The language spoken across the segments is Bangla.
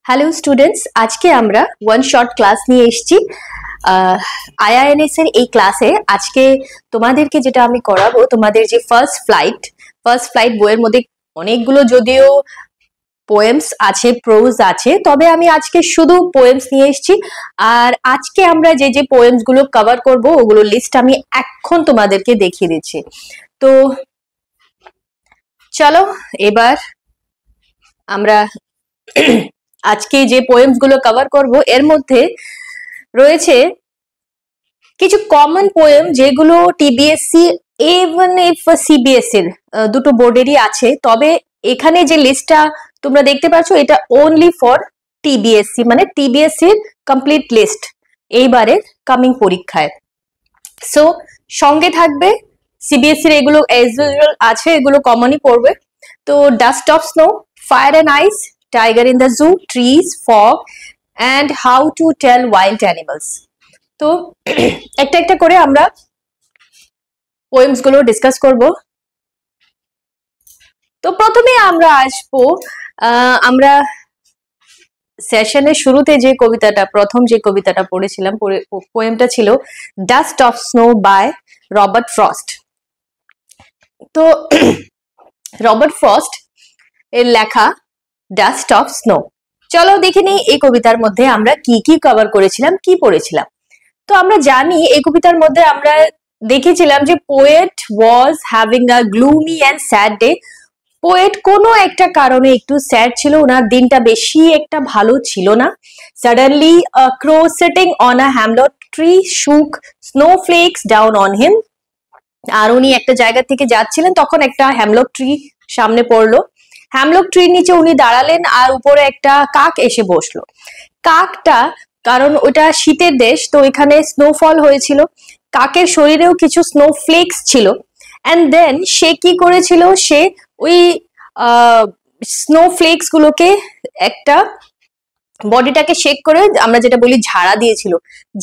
হ্যালো স্টুডেন্টস, আজকে আমরা ওয়ান শর্ট ক্লাস নিয়ে এসেছি। আইআইএনএস এর এই ক্লাসে আজকে তোমাদেরকে যেটা আমি করাবো, তোমাদের যে ফার্স্ট ফ্লাইট বইয়ের মধ্যে অনেকগুলো যদিও পোয়েমস আছে, প্রোজ আছে, তবে আমি আজকে শুধু পোয়েমস নিয়ে এসেছি। আর আজকে আমরা যে যে পোয়েমস গুলো কভার করবো ওগুলো লিস্ট আমি এখন তোমাদেরকে দেখিয়ে দিচ্ছি। তো চলো এবার আমরা আজকে যে পোয়েমস গুলো কভার করব এর মধ্যে রয়েছে কিছু কমন পোয়েম যেগুলো টিবিএসসি ইভেন ইফ সিবিএসসি এর দুটো বোর্ডেরই আছে, তবে এখানে যে লিস্টটা তোমরা দেখতে পাচ্ছ এটা অনলি ফর টিবিএসসি, মানে টিবিএসসি এর কমপ্লিট লিস্ট এইবারের কামিং পরীক্ষায়। সো সঙ্গে থাকবে সিবিএসসি এর এগুলো এজ ইউজুয়াল আছে, এগুলো কমনই পড়বে। তো dust of snow, fire and ice, tiger in the zoo, trees, fog and how to tell wild animals. তো একটা একটা করে আমরা পোয়েমস গুলো ডিসকাস করব। তো প্রথমে আমরা আসবো, আমরা সেশনের শুরুতে যে কবিতাটা, প্রথম যে কবিতাটা পড়েছিলাম, পোয়েমটা ছিল dust of snow by Robert Frost. তো রবার্ট ফ্রস্ট এর লেখা ডাস্ট অফ স্নো। চলো দেখে নিই এই কবিতার মধ্যে আমরা কি কি কভার করেছিলাম, কি পড়েছিলাম। তো আমরা জানি এই কবিতার মধ্যে আমরা দেখেছিলাম যে poet was having a gloomy and sad day. Poet কোনো একটা কারণে একটু স্যাড ছিল, ওনার দিনটা বেশি একটা ভালো ছিল না। Suddenly a crow sitting on a hemlock tree shook snowflakes down on him. আর উনি একটা জায়গা থেকে যাচ্ছিলেন, তখন একটা হ্যামলক ট্রি সামনে পড়লো। হ্যামলক ট্রির নিচে উনি দাঁড়ালেন আর উপরে একটা কাক এসে বসলো। কাকটা, কারণ ওটা শীতের দেশ, তো এখানে স্নোফল হয়েছিল, কাকের শরীরেও কিছু স্নোফ্লেক্স ছিল। অ্যান্ড দেন সে কি করেছিল, সে ওই স্নোফ্লেক্স গুলোকে একটা বডিটাকে শেক করে, আমরা যেটা বলি ঝাড়া দিয়েছিল।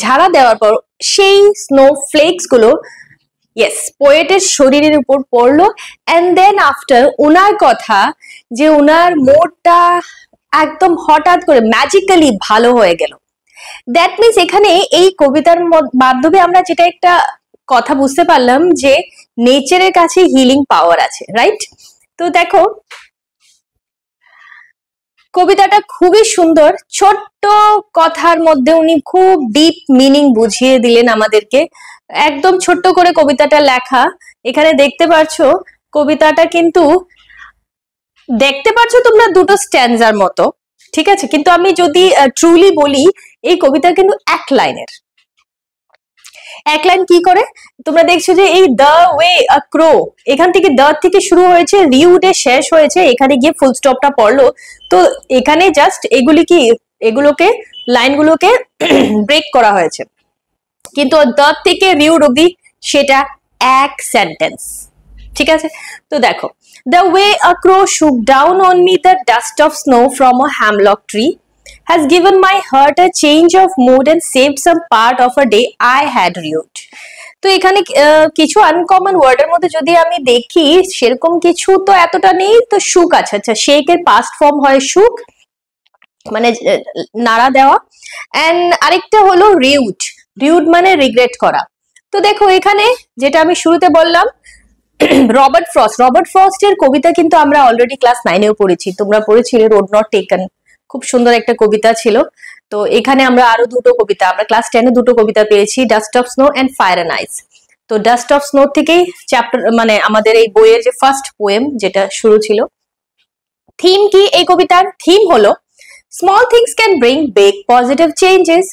ঝাড়া দেওয়ার পর সেই স্নোফ্লেক্স গুলো ইয়েস পোয়েটের শরীরের উপর পড়লো। অ্যান্ড দেন আফটার ওনার কথা যে ওনার মোডটা একদম হঠাৎ করে ম্যাজিক্যালি ভালো হয়ে গেল। দ্যাট মিনস এখানে এই কবিতার মাধ্যমে আমরা যেটা একটা কথা বুঝতে পারলাম যে নেচারের কাছে হিলিং পাওয়ার আছে, রাইট? তো দেখো কবিতাটা খুবই সুন্দর, ছোট্ট কথার মধ্যে উনি খুব ডিপ মিনিং বুঝিয়ে দিলেন আমাদেরকে। একদম ছোট্ট করে কবিতাটা লেখা। এখানে দেখতে পাচ্ছো কবিতাটা, কিন্তু দেখতে পাচ্ছ তোমরা দুটো স্ট্যান্জার মতো, ঠিক আছে? কিন্তু আমি যদি ট্রুলি বলি এই কবিতা কিন্তু এক লাইনের। এক লাইন কি করে তোমরা দেখছো যে এই দ্য ওয়ে আ ক্রো, এখান থেকে দ্য থেকে শুরু হয়েছে, রিউডে শেষ হয়েছে, এখানে গিয়ে ফুল স্টপটা পড়লো। তো এখানে জাস্ট এগুলোকে লাইনগুলোকে ব্রেক করা হয়েছে, কিন্তু দ্য থেকে রিউড অব্দি সেটা এক সেন্টেন্স, ঠিক আছে? তো দেখো, the way a crow shook down on me the dust of snow from a hemlock tree has given my heart a change of mood and saved some part of a day I had rued. তো এখানে কিছু আনকমন ওয়ার্ডের মধ্যে যদি আমি দেখি সেরকম কিছু তো এতটা নেই। তো শুক আছে, আচ্ছা শেকের পাস্ট ফর্ম হয় শুক, মানে নাড়া দেওয়া। এন্ড আরেকটা হলো রিউড, রিউড মানে রিগ্রেট করা। তো দেখো এখানে যেটা আমি শুরুতে বললাম রবার্ট ফ্রস্টের কবিতা কিন্তু আমরা অলরেডি ক্লাস 9-এও পড়েছি, তোমরা পড়েছিলে রোড নট টেকেন, খুব সুন্দর একটা কবিতা ছিল। তো এখানে আমরা আরো দুটো কবিতা, আমরা ক্লাস 10-এ দুটো কবিতা পেয়েছি, dust of snow and fire and ice. তো ডাস্ট অফ স্নো থেকেই চ্যাপ্টার, মানে আমাদের এই বইয়ের যে ফার্স্ট পোয়েম যেটা শুরু ছিল। থিম কি এই কবিতার? থিম হলো small things can bring big positive changes.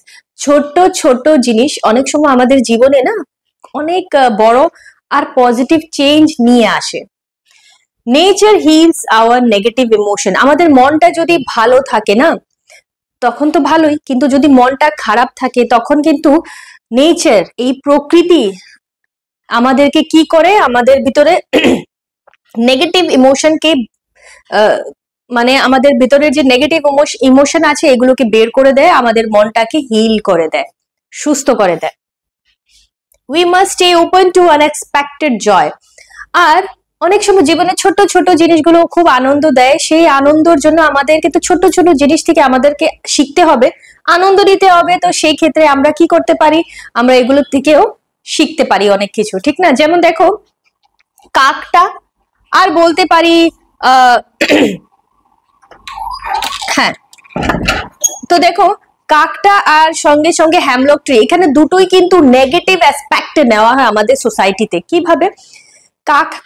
ছোট্ট ছোট্ট জিনিস অনেক সময় আমাদের জীবনে না অনেক বড় আর পজিটিভ চেঞ্জ নিয়ে আসে। Nature heals our negative emotion. আমাদের মনটা যদি ভালো থাকে না তখন তো ভালোই, কিন্তু যদি মনটা খারাপ থাকে তখন কিন্তু নেচার, এই প্রকৃতি আমাদেরকে কি করে, আমাদের ভিতরে নেগেটিভ ইমোশনকে, মানে আমাদের ভিতরের যে নেগেটিভ ইমোশন আছে এগুলোকে বের করে দেয়, আমাদের মনটাকে হিল করে দেয়, সুস্থ করে দেয়। We must stay open to unexpected joy. আর অনেক সময় জীবনে ছোট ছোট জিনিসগুলো খুব আনন্দ দেয়, সেই আনন্দের জন্য আমাদের কিন্তু ছোট ছোট জিনিস থেকে আমাদেরকে শিখতে হবে, আনন্দ নিতে হবে। তো সেই ক্ষেত্রে আমরা কি করতে পারি, আমরা এগুলোর থেকেও শিখতে পারি অনেক কিছু, ঠিক না? যেমন দেখো কাকটা, আর বলতে পারি হ্যাঁ, তো দেখো কাকটা আর সঙ্গে সঙ্গে হ্যামলক ট্রি, এখানে দুটোই কিন্তু নেগেটিভ অ্যাসপেক্টে নেওয়া হয় আমাদের সোসাইটিতে। কিভাবে?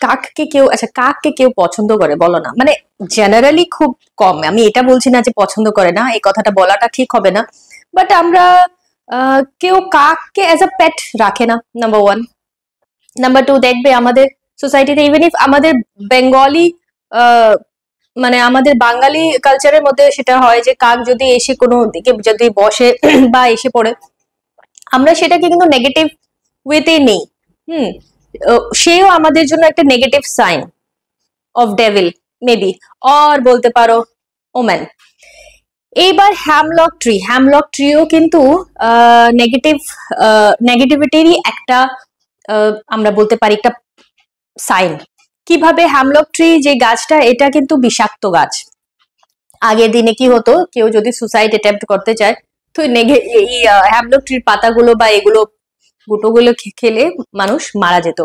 কাককে কেউ, আচ্ছা কাককে কেউ পছন্দ করে বলো না, মানে জেনারেলি খুব কম, আমি এটা বলছি না যে পছন্দ করে না, এই কথাটা বলাটা ঠিক হবে না, বাট আমরা কেউ কাককে অ্যাজ আ পেট রাখে না, নাম্বার ওয়ান। নাম্বার টু, দেখবে আমাদের সোসাইটিতে ইভেন ইফ আমাদের বেঙ্গলি মানে আমাদের বাঙালি কালচারের মধ্যে সেটা হয় যে কাক যদি এসে কোনো দিকে যদি বসে বা এসে পড়ে, আমরা সেটাকে কিন্তু নেগেটিভ ওয়েতে নেই। সেও আমাদের জন্য একটা negative sign of devil maybe, or বলতে পারো ওম্যান। এইবার হ্যামলক ট্রি, হ্যামলক ট্রিও কিন্তু নেগেটিভিটিরই একটা আমরা বলতে পারি একটা সাইন। কিভাবে? হ্যামলক ট্রি যে গাছটা, এটা কিন্তু বিষাক্ত গাছ। আগের দিনে কি হতো, কেউ যদি সুসাইড অ্যাটেম্প্ট করতে চায় তো এই হ্যামলক ট্রির পাতাগুলো বা এগুলো গুঁটোগুলো খেলে মানুষ মারা যেত।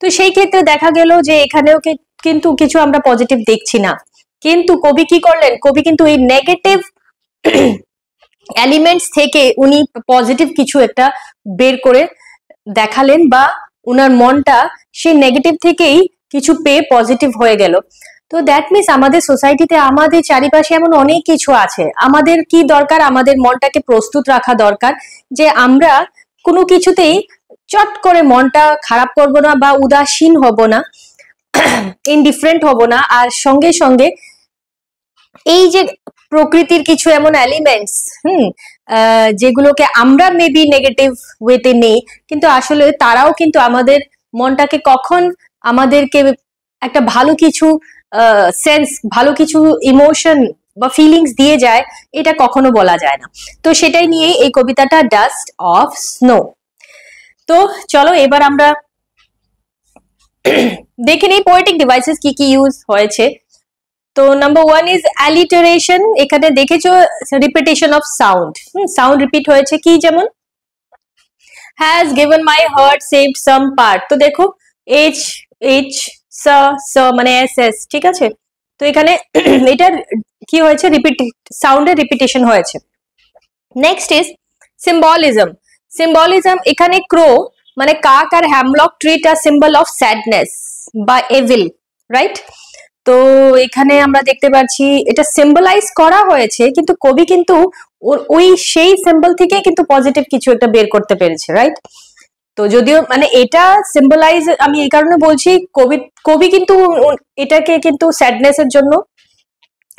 তো সেই ক্ষেত্রে দেখা গেল যে এখানেও কিন্তু কিছু আমরা পজিটিভ দেখছি না, কিন্তু কবি কি করলেন, কবি কিন্তু এই নেগেটিভ এলিমেন্টস থেকে উনি পজিটিভ কিছু একটা বের করে দেখালেন, বা উনার মনটা সেই নেগেটিভ থেকেই কিছু পেয়ে পজিটিভ হয়ে গেল। তো দ্যাট মিনস আমাদের সোসাইটিতে আমাদের চারিপাশে এমন অনেক কিছু আছে, আমাদের কি দরকার, আমাদের মনটাকে প্রস্তুত রাখা দরকার যে আমরা কোনো কিছুতেই চট করে মনটা খারাপ করব না বা উদাসীন হব না, ইনডিফারেন্ট হব না। আর সঙ্গে সঙ্গে এই যে প্রকৃতির কিছু এমন এলিমেন্টস যেগুলোকে আমরা মেবি নেগেটিভ ওয়েতে নেই, কিন্তু আসলে তারাও কিন্তু আমাদের মনটাকে কখন আমাদেরকে একটা ভালো কিছু সেন্স, ভালো কিছু ইমোশন বা ফিলিংস দিয়ে যায়, এটা কখনো বলা যায় না। তো সেটাই নিয়ে এই কবিতাটা, ডাস্ট অফ স্নো। তো চলো এবার আমরা দেখে নিই পোয়েটিক ডিভাইসেস কি কি ইউজ হয়েছে। তো নাম্বার ওয়ান ইজ অ্যালিটারেশন। এখানে দেখেছো repetition of sound, sound repeat হয়েছে। কি? যেমন has given my heart saved some part, তো দেখো এইচ এইচ স মানে এস এস, ঠিক আছে? তো এখানে এটার কি হয়েছে, সাউন্ডের রিপিটেশন হয়েছে। Next is symbolism. সিম্বলিজম, এখানে ক্রো মানে কাক আর হ্যামলক ট্রিটা সিম্বল অফ স্যাডনেস বা এভিল, রাইট? তো এখানে আমরা দেখতে পাচ্ছি এটা সিম্বলাইজ করা হয়েছে, কিন্তু কবি কিন্তু ওই সেই সিম্বল থেকে কিন্তু পজিটিভ কিছু একটা বের করতে পেরেছে, রাইট? তো যদিও মানে এটা সিম্বলাইজ, আমি এই কারণে বলছি কবি কিন্তু এটাকে কিন্তু স্যাডনেসের জন্য,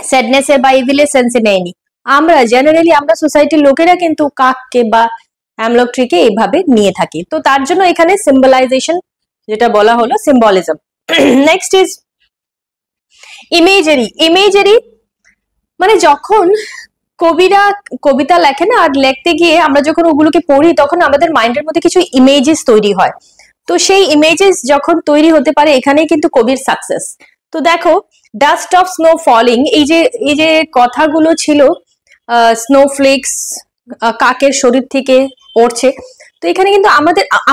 স্যাডনেসের বা ইভিলের সেন্সে নেয়নি। আমরা জেনারেলি আমরা সোসাইটির লোকেরা কিন্তু কাককে বা হ্যামলক ট্রিকে এইভাবে নিয়ে থাকি, তো তার জন্য এখানে সিম্বলাইজেশন যেটা বলা হলো symbolism. Next is imagery. Imagery মানে যখন কবিরা কবিতা লেখে না, আর লিখতে গিয়ে আমরা যখন ওগুলোকে পড়ি তখন আমাদের মাইন্ডের মধ্যে কিছু ইমেজেস তৈরি হয়, তো সেই ইমেজেস যখন তৈরি হতে পারে এখানেই কিন্তু কবির সাকসেস। তো দেখো ডাস্ট অফ স্নো ফলিং, এই যে কথাগুলো ছিল, স্নোফ্লেক্স কাকের শরীর থেকে পড়ছে, তো এখানে কিন্তু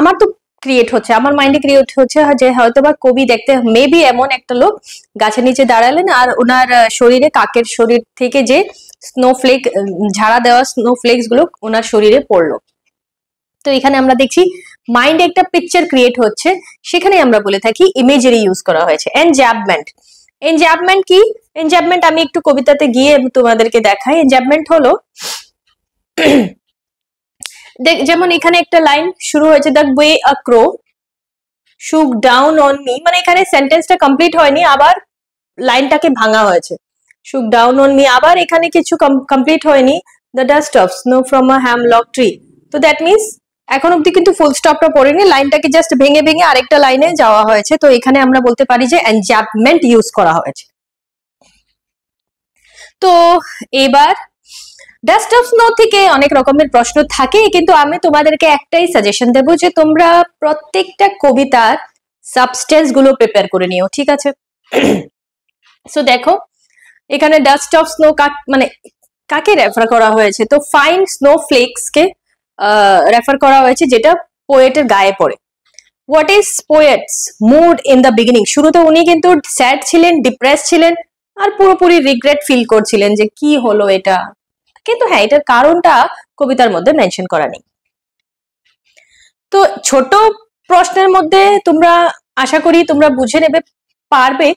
আমার তো ক্রিয়েট হচ্ছে, আমার মাইন্ডে ক্রিয়েট হচ্ছে যে হয়তোবা কবি দেখতে মেবি এমন একটা লোক গাছের নিচে দাঁড়ালেন আর ওনার শরীরে, কাকের শরীর থেকে যে স্নোফ্লেক, ঝাড়া দেওয়া স্নোফ্লেক্স গুলো ওনার শরীরে পড়লো। তো এখানে আমরা দেখছি মাইন্ডে একটা পিকচার ক্রিয়েট হচ্ছে, সেখানে আমরা বলে থাকি ইমেজারি ইউজ করা হয়েছে। এনজ্যাপমেন্ট। এনজ্যাপমেন্ট কি? এনজ্যাপমেন্ট আমি একটু কবিতাতে গিয়ে তোমাদেরকে দেখাই। এনজ্যাপমেন্ট হলো যেমন এখানে একটা লাইন শুরু হয়েছে, দ্য ওয়ে আ ক্রো শুক ডাউন অন মি, মানে এখানে সেন্টেন্সটা কমপ্লিট হয়নি, আবার লাইনটাকে ভাঙা হয়েছে, শুক ডাউন অন মি, আবার এখানে কিছু কমপ্লিট হয়নি, the dust of snow from a hemlock tree. তো দ্যাট মিনস এখন অব্দি কিন্তু ফুল স্টপটা পড়েনি, লাইনটাকে জাস্ট ভেঙে ভেঙে আরেকটা লাইনে যাওয়া হয়েছে। তো এখানে আমরা বলতে পারি যে এনজ্যাপমেন্ট ইউজ করা হয়েছে। তো এবার ডাস্ট অফ স্নো থেকে অনেক রকমের প্রশ্ন থাকে, কিন্তু আমি তোমাদেরকে একটাই সাজেশন দেবো যে তোমরা প্রত্যেকটা কবিতার সাবস্টেন্স গুলো প্রিপেয়ার করে নিও, ঠিক আছে? সো দেখো এখানে ডাস্ট অফ স্নো মানে কাকে রেফার করা হয়েছে? তো ফাইন স্নোফ্লেক্স কে রেফার করা হয়েছে, যেটা পোয়েটের গায়ে পড়ে। What is poet's mood in the beginning? শুরুতে উনি কিন্তু স্যাড ছিলেন, ডিপ্রেস ছিলেন, আর পুরোপুরি রিগ্রেট ফিল করছিলেন যে কি হলো এটা। কিন্তু হ্যাঁ, এটার কারণটা কবিতার মধ্যে মেনশন করা নেই। তো ছোট প্রশ্নের মধ্যে তোমরা আশা করি তোমরা বুঝে নেবে পারবে।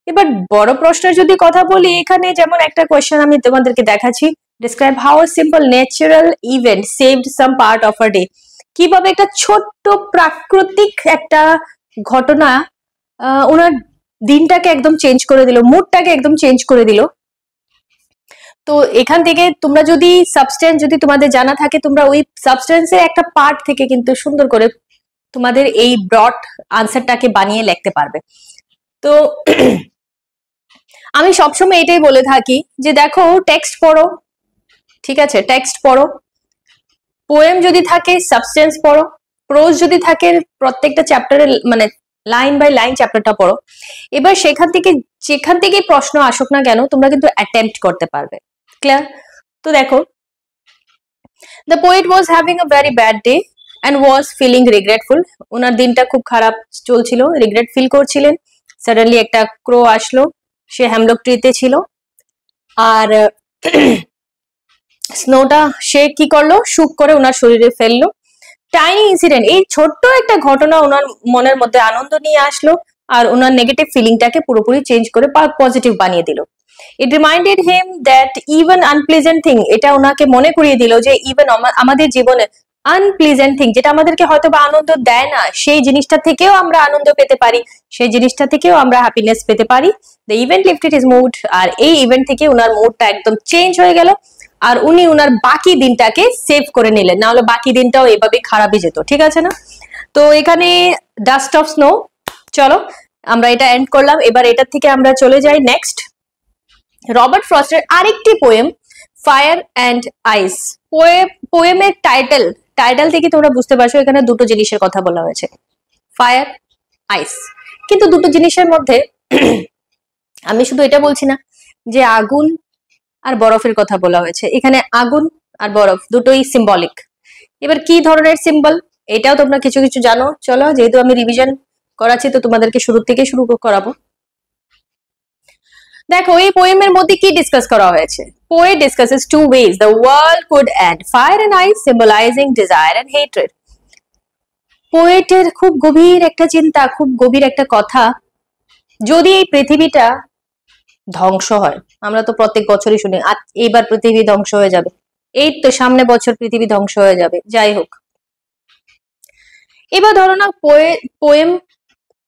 এবার বড় প্রশ্নের যদি কথা বলি, এখানে যেমন একটা কোয়েশ্চেন আমি তোমাদেরকে দেখাচ্ছি, describe how a simple natural event saved some part of a day. কিভাবে একটা ছোট্ট প্রাকৃতিক একটা ঘটনা ওনার দিনটাকে একদম চেঞ্জ করে দিল, মুডটাকে একদম চেঞ্জ করে দিল। তো এখান থেকে তোমরা যদি সাবস্টেন্স যদি তোমাদের জানা থাকে, তোমরা ওই সাবস্টেন্সের একটা পার্ট থেকে কিন্তু সুন্দর করে তোমাদের এই ব্রড আনসারটাকে বানিয়ে লিখতে পারবে। তো আমি সবসময় এটাই বলে থাকি যে দেখো টেক্সট পড়ো, ঠিক আছে, টেক্সট পড়ো, পোয়েম যদি থাকে সাবস্টেন্স পড়ো, প্রোজ যদি থাকে প্রত্যেকটা চ্যাপ্টারে মানে লাইন বাই লাইন চ্যাপ্টারটা পড়ো। এবার সেখান থেকে যেখান থেকে প্রশ্ন আসুক না কেন তোমরা কিন্তু অ্যাটেম্পট করতে পারবে। ক্লিয়ার? তো দেখো, the poet was having a very bad day and was feeling regretful. ওনার দিনটা খুব খারাপ চলছিল, রিগ্রেট ফিল করছিলেন। সাডেনলি একটা ক্রো আসলো, সে হ্যামলক ট্রিতে ছিল, আর স্নোটা সে কি করলো, শুক করে ওনার শরীরে ফেললো। টাইনি ইনসিডেন্ট, এই ছোট্ট একটা ঘটনা ওনার মনের মধ্যে আনন্দ নিয়ে আসলো, আর ওনার নেগেটিভ ফিলিংটাকে পুরোপুরি চেঞ্জ করে পজিটিভ বানিয়ে দিল। It reminded him that even unpleasant thing, এটা ওনাকে মনে করিয়ে দিল যে ইভেন আমাদের জীবনে আনপ্লেজেন্ট থিং, যেটা আমাদেরকে হয়তো বা আনন্দ দেয় না, সেই জিনিসটা থেকেও আমরা আনন্দ পেতে পারি, সেই জিনিসটা থেকেও আমরা হ্যাপিনেস পেতে পারি। The event lifted his mood, আর এই ইভেন্ট থেকে ওনার মুডটা একদম চেঞ্জ হয়ে গেল, আর উনি ওনার বাকি দিনটাকে সেভ করে নিলেন, না হলে বাকি দিনটাও এভাবে খারাপই যেত, ঠিক আছে না? তো এখানে ডাস্ট অফ স্নো, চলো আমরা এটা এন্ড করলাম। এবার এটার থেকে আমরা চলে যাই নেক্সট, রবার্ট ফ্রস্টের আরেকটি পোয়েম ফায়ার অ্যান্ড আইস। পোয়েমের টাইটেল থেকে তোমরা বুঝতে পারছো এখানে দুটো জিনিসের কথা বলা হয়েছে, ফায়ার, আইস। কিন্তু দুটো জিনিসের মধ্যে আমি শুধু এটা বলছি না যে আগুন আর বরফের কথা বলা হয়েছে, এখানে আগুন আর বরফ দুটোই সিম্বলিক। এবার কি ধরনের সিম্বল এটাও তোমরা কিছু কিছু জানো, চলো যেহেতু আমি রিভিশন করাচ্ছি তো তোমাদেরকে শুরু থেকে শুরু করাবো। দেখো এই পোয়েমের মধ্যে কি ডিসকাস করা হয়েছে, poet discusses two ways the world could end, fire and ice symbolising desire and hatred. পোয়েটের খুব গভীর একটা চিন্তা, খুব গভীর একটা কথা, যদি এই পৃথিবীটা ধ্বংস হয়, আমরা তো প্রত্যেক বছরই শুনি এইবার পৃথিবী ধ্বংস হয়ে যাবে, এই তো সামনে বছর পৃথিবী ধ্বংস হয়ে যাবে, যাই হোক। এবার ধরো না পোয়েম,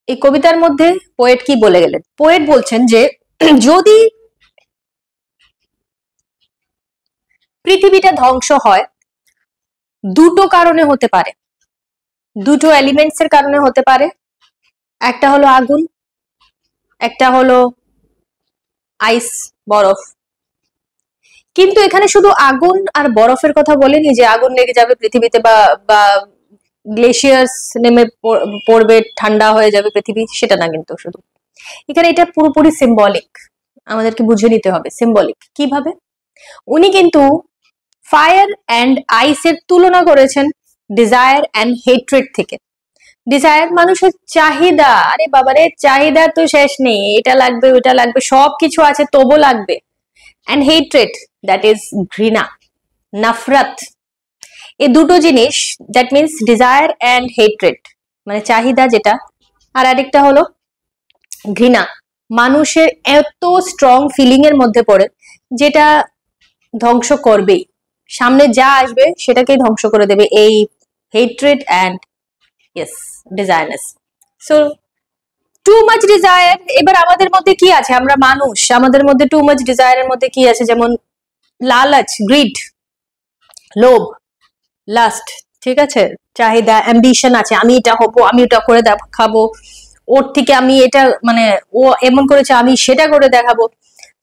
এই কবিতার মধ্যে পোয়েট কি বলে গেলেন, পোয়েট বলছেন যে যদি পৃথিবীটা ধ্বংস হয় দুটো কারণে হতে পারে, দুটো এলিমেন্টস এর কারণে হতে পারে, একটা হলো আগুন, একটা হলো আইস, বরফ। কিন্তু এখানে শুধু আগুন আর বরফের কথা বলেনি যে আগুন লেগে যাবে পৃথিবীতে বা গ্লেশিয়ার্স নেমে পড়বে, ঠান্ডা হয়ে যাবে পৃথিবী, সেটা না। কিন্তু শুধু এখানে এটা পুরোপুরি সিম্বলিক, আমাদেরকে বুঝে নিতে হবে সিম্বলিক কিভাবে। উনি কিন্তু ফায়ার অ্যান্ড আইস এর তুলনা করেছেন ডিজায়ার অ্যান্ড হেট্রেড থেকে। ডিজায়ার মানুষের চাহিদা, আরে বাবারে চাহিদা তো শেষ নেই, এটা লাগবে ওটা লাগবে সবকিছু আছে তবু লাগবে। অ্যান্ড হেট্রেড দ্যাট ইজ ঘৃণা, নফরত, এই দুটো জিনিস, that means desire and hatred মানে চাহিদা যেটা, আর আরেকটা হলো ঘৃণা, মানুষের এত স্ট্রং ফিলিং এর মধ্যে পড়ে যেটা ধ্বংস করবেই, সামনে যা আসবে সেটাকেই ধ্বংস করে দেবে, এই হেট্রেড অ্যান্ড ইয়েস ডিজায়ারনেস। সো টু মাচ ডিজায়ার, এবার আমাদের মধ্যে কি আছে, আমরা মানুষ, আমাদের মধ্যে টু মাচ ডিজায়ারের মধ্যে কি আছে, যেমন লালচ, গ্রিড, লোভ, লাস্ট, ঠিক আছে, চাহিদা, অ্যাম্বিশন আছে, আমি এটা হবো, আমি এটা করে দেখাবো, ওর থেকে আমি এটা মানে ও এমন করেছে আমি সেটা করে দেখাবো।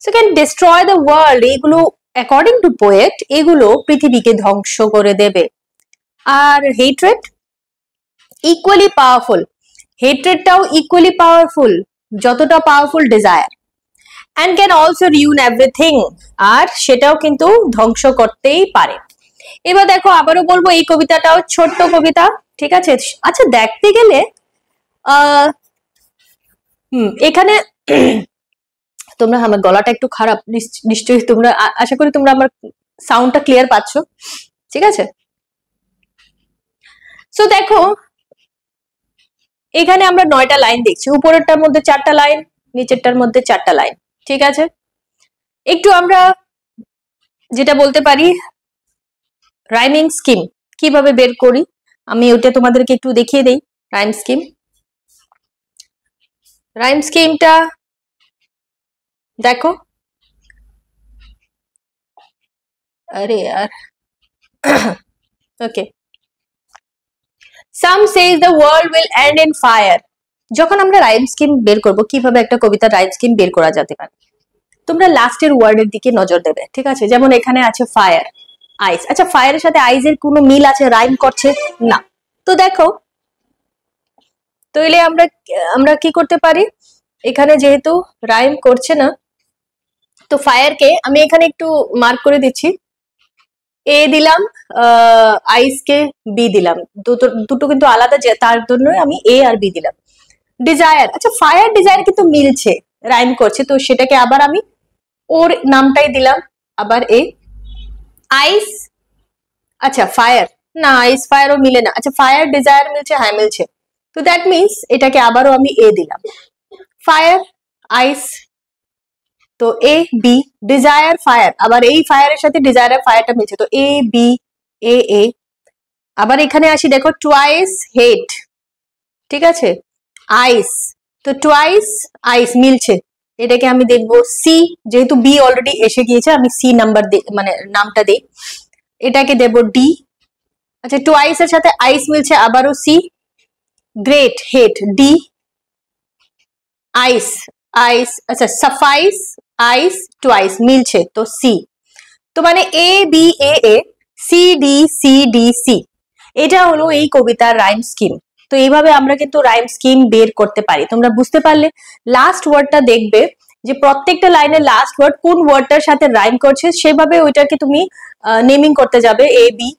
So can destroy the world, এগুলো অ্যাকর্ডিং টু পোয়েট এগুলো পৃথিবীকে ধ্বংস করে দেবে। আর হেট্রেড ইকুয়ালি পাওয়ারফুল, হেট্রেডটাও ইকুয়ালি পাওয়ারফুল যতটা powerful desire, and can also ruin everything, আর সেটাও কিন্তু ধ্বংস করতেই পারে। এবার দেখো আবারও বলবো এই কবিতাটাও ছোট্ট কবিতা, ঠিক আছে। আচ্ছা দেখতে গেলে এখানে তোমরা, আমার গলাটা একটু খারাপ নিশ্চয়ই, তোমরা আশা করি তোমরা আমার সাউন্ডটা ক্লিয়ার পাচ্ছ, ঠিক আছে। সো দেখো এখানে আমরা 9টা লাইন দেখছি, উপরেরটার মধ্যে 4টা লাইন, নিচেরটার মধ্যে 4টা লাইন, ঠিক আছে। একটু আমরা যেটা বলতে পারি রাইমিং স্কিম কিভাবে বের করি, আমি ওটা তোমাদেরকে একটু দেখিয়ে দেই। রাইম স্কিমটা দেখো, আরে यार ওকে, some says the world will end in fire। যখন আমরা রাইম স্কিম বের করব, কিভাবে একটা কবিতার রাইম স্কিম বের করা যেতে পারে, তোমরা লাস্টের ওয়ার্ডের দিকে নজর দেবে, ঠিক আছে। যেমন এখানে আছে ফায়ার, আইস। আচ্ছা ফায়ারের সাথে আইসের কোনো মিল আছে, রাইম করছে না? তো দেখো তাহলে আমরা কি করতে পারি, এখানে যেহেতু রাইম করছে না, তো ফায়ারকে আমি এখানে একটু মার্ক করে দিচ্ছি, এ দিলাম, আইসকে বি দিলাম, দুটো কিন্তু আলাদা, তার জন্য আমি এ আর বি দিলাম। ডিজায়ার, আচ্ছা ফায়ার ডিজায়ার কিন্তু মিলছে, রাইম করছে, তো সেটাকে আবার আমি ওর নামটাই দিলাম, আবার এ। আইস, আচ্ছা ফায়ার, না আইস ফায়ারও মিলে না, আচ্ছা ফায়ার ডিজায়ার মিলছে, হ্যাঁ মিলছে, তো দ্যাট মিনস এটাকে আবারও আমি এ দিলাম, ফায়ার আইস, তো এ বি, ডিজায়ার ফায়ার, আবার এই ফায়ারের সাথে ডিজায়ারের ফায়ারটা মিলছে, তো এ বি এ এ। আবার এখানে আসি, দেখো টুয়াইস হেট, ঠিক আছে, আইস, তো টুয়াইস আইস মিলছে, এটাকে আমি দেখবো সি, যেহেতু বি অলরেডি এসে গিয়েছে আমি সি নাম্বার মানে নামটা দেই, এটাকে দেব ডি। আচ্ছা টুয়াইস এর সাথে আইস মিলছে, আবারও C. Great hate D, ice ice, আচ্ছা সাফাইস আইস টুয়াইস মিলছে, তো সি। তো মানে A B A A C D C D C, এটা হলো এই কবিতার রাইম স্কিম। তো এইভাবে আমরা কিন্তু রাইম স্কিম বের করতে পারি। তোমরা বুঝতে পারলে, লাস্ট ওয়ার্ডটা দেখবে যে প্রত্যেকটা লাইনের লাস্ট ওয়ার্ড কোন ওয়ার্ডটার সাথে রাইম করছে, সেভাবে ওইটাকে তুমি নেমিং করতে যাবে, এ বি,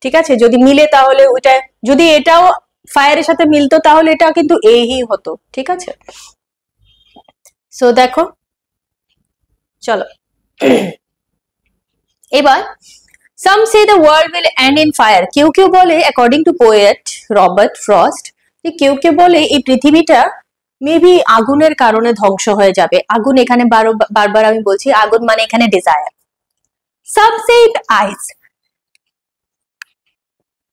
ঠিক আছে। যদি মিলে তাহলে ওইটা, যদি এটাও ফায়ারের সাথে মিলতো তাহলে এটা কিন্তু এ হি হতো, ঠিক আছে। সো দেখো চলো এবার some say the world will end in fire, কেউ কেউ বলে according to poet Robert frost, যে কেউ কেউ বলে এই পৃথিবীটা মেবি আগুনের কারণে ধ্বংস হয়ে যাবে। আগুন এখানে বারবার আমি বলছি, আগুন মানে এখানে desire. some say it ice,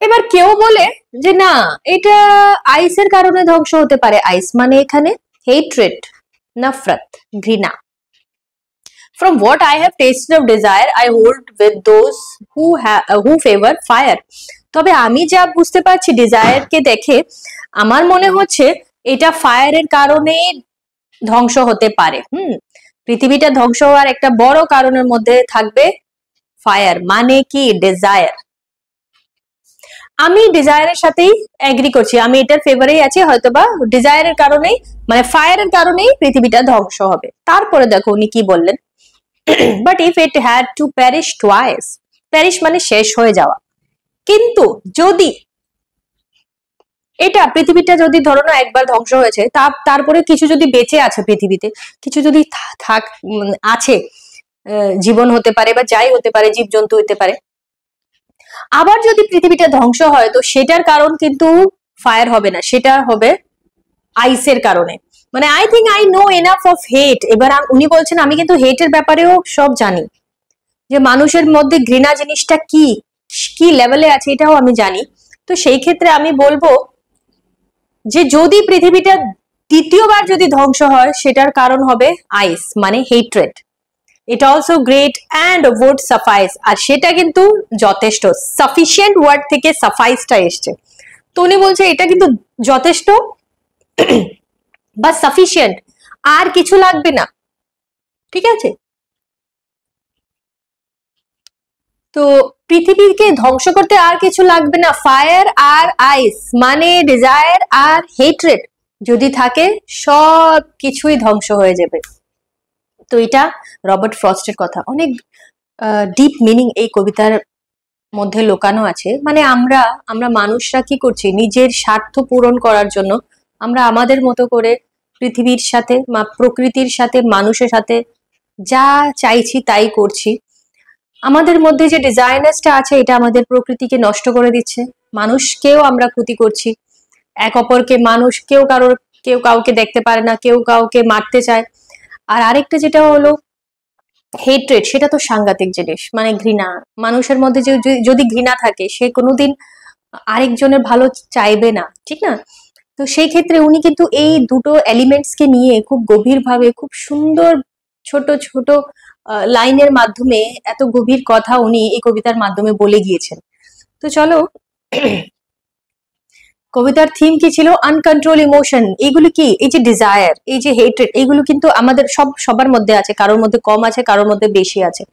এবার কেউ বলে যে না এটা আইসের কারণে ধ্বংস হতে পারে। আইস মানে এখানে হেট্রেড, নফরত, ঘৃণা। From what I have tasted of desire, I hold with those who favor fire. তবে আমি যা বুঝতে পারছি ডিজায়ারকে দেখে, আমার মনে হচ্ছে এটা ফায়ারের কারণে ধ্বংস হতে পারে। পৃথিবীটা ধ্বংস হওয়ার একটা বড় কারণের মধ্যে থাকবে ফায়ার, মানে কি ডিজায়ার। আমি ডিজায়ারের সাথেই এগ্রি করছি, আমি এটার ফেভারেই আছি, হয়তোবা ডিজায়ারের কারণেই, মানে ফায়ারের কারণেই পৃথিবীটা ধ্বংস হবে। তারপরে দেখো উনি কি বললেন, but if it had to perish twice, perish মানে শেষ হয়ে যাওয়া, কিন্তু যদি এটা পৃথিবীটা যদি ধরো না একবার ধ্বংস হয়েছে, তারপরে কিছু যদি বেঁচে আছে পৃথিবীতে, কিছু যদি আছে, জীবন হতে পারে বা যাই হতে পারে, জীবজন্তু হতে পারে, আবার যদি পৃথিবীটা ধ্বংস হয়, তো সেটার কারণ কিন্তু ফায়ার হবে না, সেটা হবে আইসের কারণে। মানে I think I know enough of hate. এবার উনি বলছেন আমি কিন্তু হেটের ব্যাপারেও সব জানি, যে মানুষের মধ্যে ঘৃণা জিনিসটা কি কি লেভেলে আছে এটাও আমি জানি। তো সেই ক্ষেত্রে আমি বলবো যে যদি পৃথিবীটা দ্বিতীয়বার যদি ধ্বংস হয়, সেটার কারণ হবে আইস মানে hatred. It also great and would suffice, আর সেটা কিন্তু যথেষ্ট, সাফিসিয়েন্ট ওয়ার্ড থেকে সাফাইসটা এসছে। তো উনি বলছে এটা কিন্তু যথেষ্ট বা সাফিসিয়েন্ট, আর কিছু লাগবে না, ঠিক আছে। তো পৃথিবীকে ধ্বংস করতে আর কিছু লাগবে না, ফায়ার আর আইস মানে ডিজায়ার আর হেট্রেড, যদি থাকে সব কিছুই ধ্বংস হয়ে যাবে। তো এটা রবার্ট ফ্রস্টের কথা, অনেক ডিপ মিনিং এই কবিতার মধ্যে লুকানো আছে। মানে আমরা আমরা মানুষরা কি করছি, নিজের স্বার্থ পূরণ করার জন্য আমরা আমাদের মতো করে পৃথিবীর সাথে বা প্রকৃতির সাথে মানুষের সাথে যা চাইছি তাই করছি। আমাদের মধ্যে যে ডিজাইনার্সটা আছে এটা আমাদের প্রকৃতিকে নষ্ট করে দিচ্ছে, মানুষকেও আমরা ক্ষতি করছি। এক অপরকে মানুষ কেউ কাউকে দেখতে পারে না, কেউ কাউকে মারতে চায়। আর আরেকটা যেটা হলো হেট্রেড, সেটা তো সাংঘাতিক জিনিস, মানে ঘৃণা। মানুষের মধ্যে যদি ঘৃণা থাকে সে কোনোদিন আরেকজনের ভালো চাইবে না, ঠিক না? তো সেই ক্ষেত্রে উনি কিন্তু এই দুটো এলিমেন্টস কে নিয়ে খুব গভীরভাবে, খুব সুন্দর ছোট ছোট লাইনের মাধ্যমে এত গভীর কথা উনি এই কবিতার মাধ্যমে বলে গিয়েছেন। তো চলো, কবিতার থিম কি ছিল? Uncontrolled emotion. এইগুলো কি? এই যে ডিজায়ার, এই যে হেট্রেড, এইগুলো কিন্তু আমাদের সবার মধ্যে আছে, কারোর মধ্যে কম আছে, কারোর মধ্যে বেশি আছে।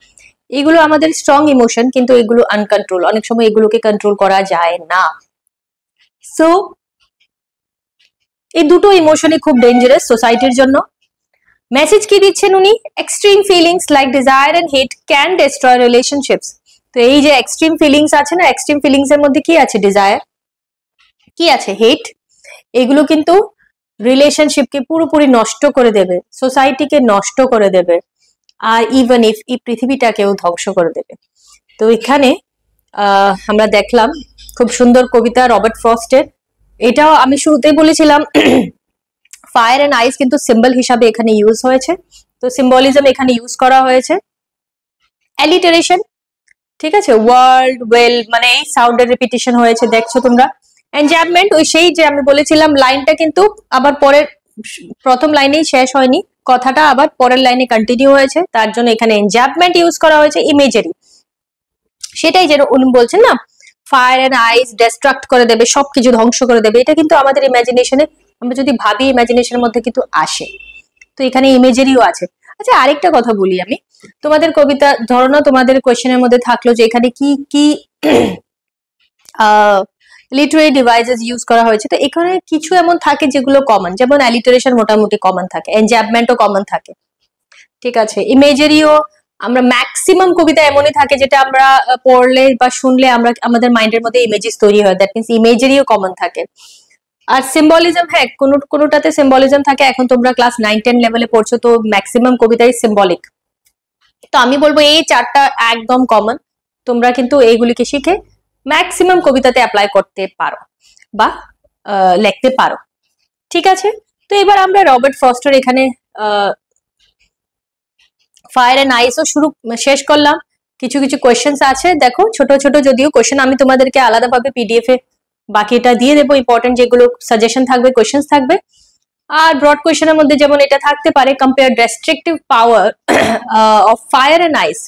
এগুলো আমাদের স্ট্রং ইমোশন, কিন্তু এগুলো আনকন্ট্রোল, অনেক সময় এগুলোকে কন্ট্রোল করা যায় না। সো এই দুটো ইমোশনই খুব ডেঞ্জারাস সোসাইটির জন্য। মেসেজ কি দিচ্ছেন উনি? Extreme feelings like desire and hate can destroy relationships. তো এই যে এক্সট্রিম ফিলিংস আছে না, এক্সট্রিম ফিলিংস এর মধ্যে কি আছে? ডিজায়ার, কি আছে? হেট। এগুলো কিন্তু রিলেশনশিপকে পুরোপুরি নষ্ট করে দেবে, সোসাইটিকে নষ্ট করে দেবে, আর ইভেন ইফ এই পৃথিবীটাকেও ধ্বংস করে দেবে। তো এখানে আমরা দেখলাম খুব সুন্দর কবিতা রবার্ট ফ্রস্টের। এটাও আমি শুরুতেই বলেছিলাম ফায়ার এন্ড আইস কিন্তু সিম্বল হিসাবে এখানে ইউজ হয়েছে। তো সিম্বলিজম এখানে ইউজ করা হয়েছে। অ্যালিটারেশন, ঠিক আছে, ওয়ার্ল্ড ওয়েল, মানে এই সাউন্ডের রিপিটিশন হয়েছে, দেখছো তোমরা। এনজাবমেন্ট, ওই সেই যে আমি বলেছিলাম লাইনটা কিন্তু আবার পরের প্রথম লাইনেই শেষ হয়নি, কথাটা আবার পরের লাইনে কন্টিনিউ হয়েছে, তার জন্য এখানে এনজাবমেন্ট ইউজ করা হয়েছে। ইমেজারি, সেটাই যেন উনি বলছেন না, ফায়ার এন্ড আইস ডিস্ট্রাক্ট করে দেবে, সবকিছু ধ্বংস করে দেবে। এটা কিন্তু আমাদের ইমাজিনেশনে, আমরা যদি ভাবি ইমাজিনেশনের মধ্যে কিন্তু আসে। তো এখানে ইমেজারিও আছে। আচ্ছা, আরেকটা কথা বলি আমি, তোমাদের কবিতা ধরো না, তোমাদের কোয়েশ্চেনের মধ্যে থাকলো যে এখানে কি কি লিটারেরি ডিভাইসেস ইউজ করা হয়েছে। তো এখানে কিছু এমন থাকে যেগুলো কমন, যেমন অ্যালিটারেশন মোটামুটি কমন থাকে, এনজাবমেন্টও কমন থাকে, ঠিক আছে। ইমেজারিও আমরা ম্যাক্সিমাম কবিতা এমনই থাকে যেটা আমরা পড়লে বা শুনলে আমরা আমাদের মাইন্ডের মধ্যে ইমেজেস তৈরি হয়, দ্যাট মিনস ইমেজারিও কমন থাকে। আর সিম্বলিজম, হ্যাঁ, কোনোটাতে সিম্বলিজম থাকে। এখন তোমরা ক্লাস 9-10 লেভেলে পড়ছো, তো ম্যাক্সিমাম কবিতাই সিম্বলিক। তো আমি বলবো এই চারটা একদম কমন, তোমরা কিন্তু এইগুলিকে শিখে ম্যাক্সিমাম কবিতাতে অ্যাপ্লাই করতে পারো বা লিখতে পারো, ঠিক আছে। তো এবার আমরা রবার্ট ফ্রস্টের এখানে ফায়ার এন্ড আইসও শেষ করলাম। কিছু কিছু কোয়েশ্চেন্স আছে, দেখো ছোট ছোট যদিও কোয়েশ্চেন, আমি তোমাদেরকে আলাদাভাবে পিডিএফ এ বাকিটা দিয়ে দেবো, ইম্পর্টেন্ট যেগুলো সাজেশন থাকবে, কোয়েশ্চেন্স থাকবে। আর ব্রড কোয়েশ্চেনের মধ্যে যেমন এটা থাকতে পারে, compare destructive power of fire and ice.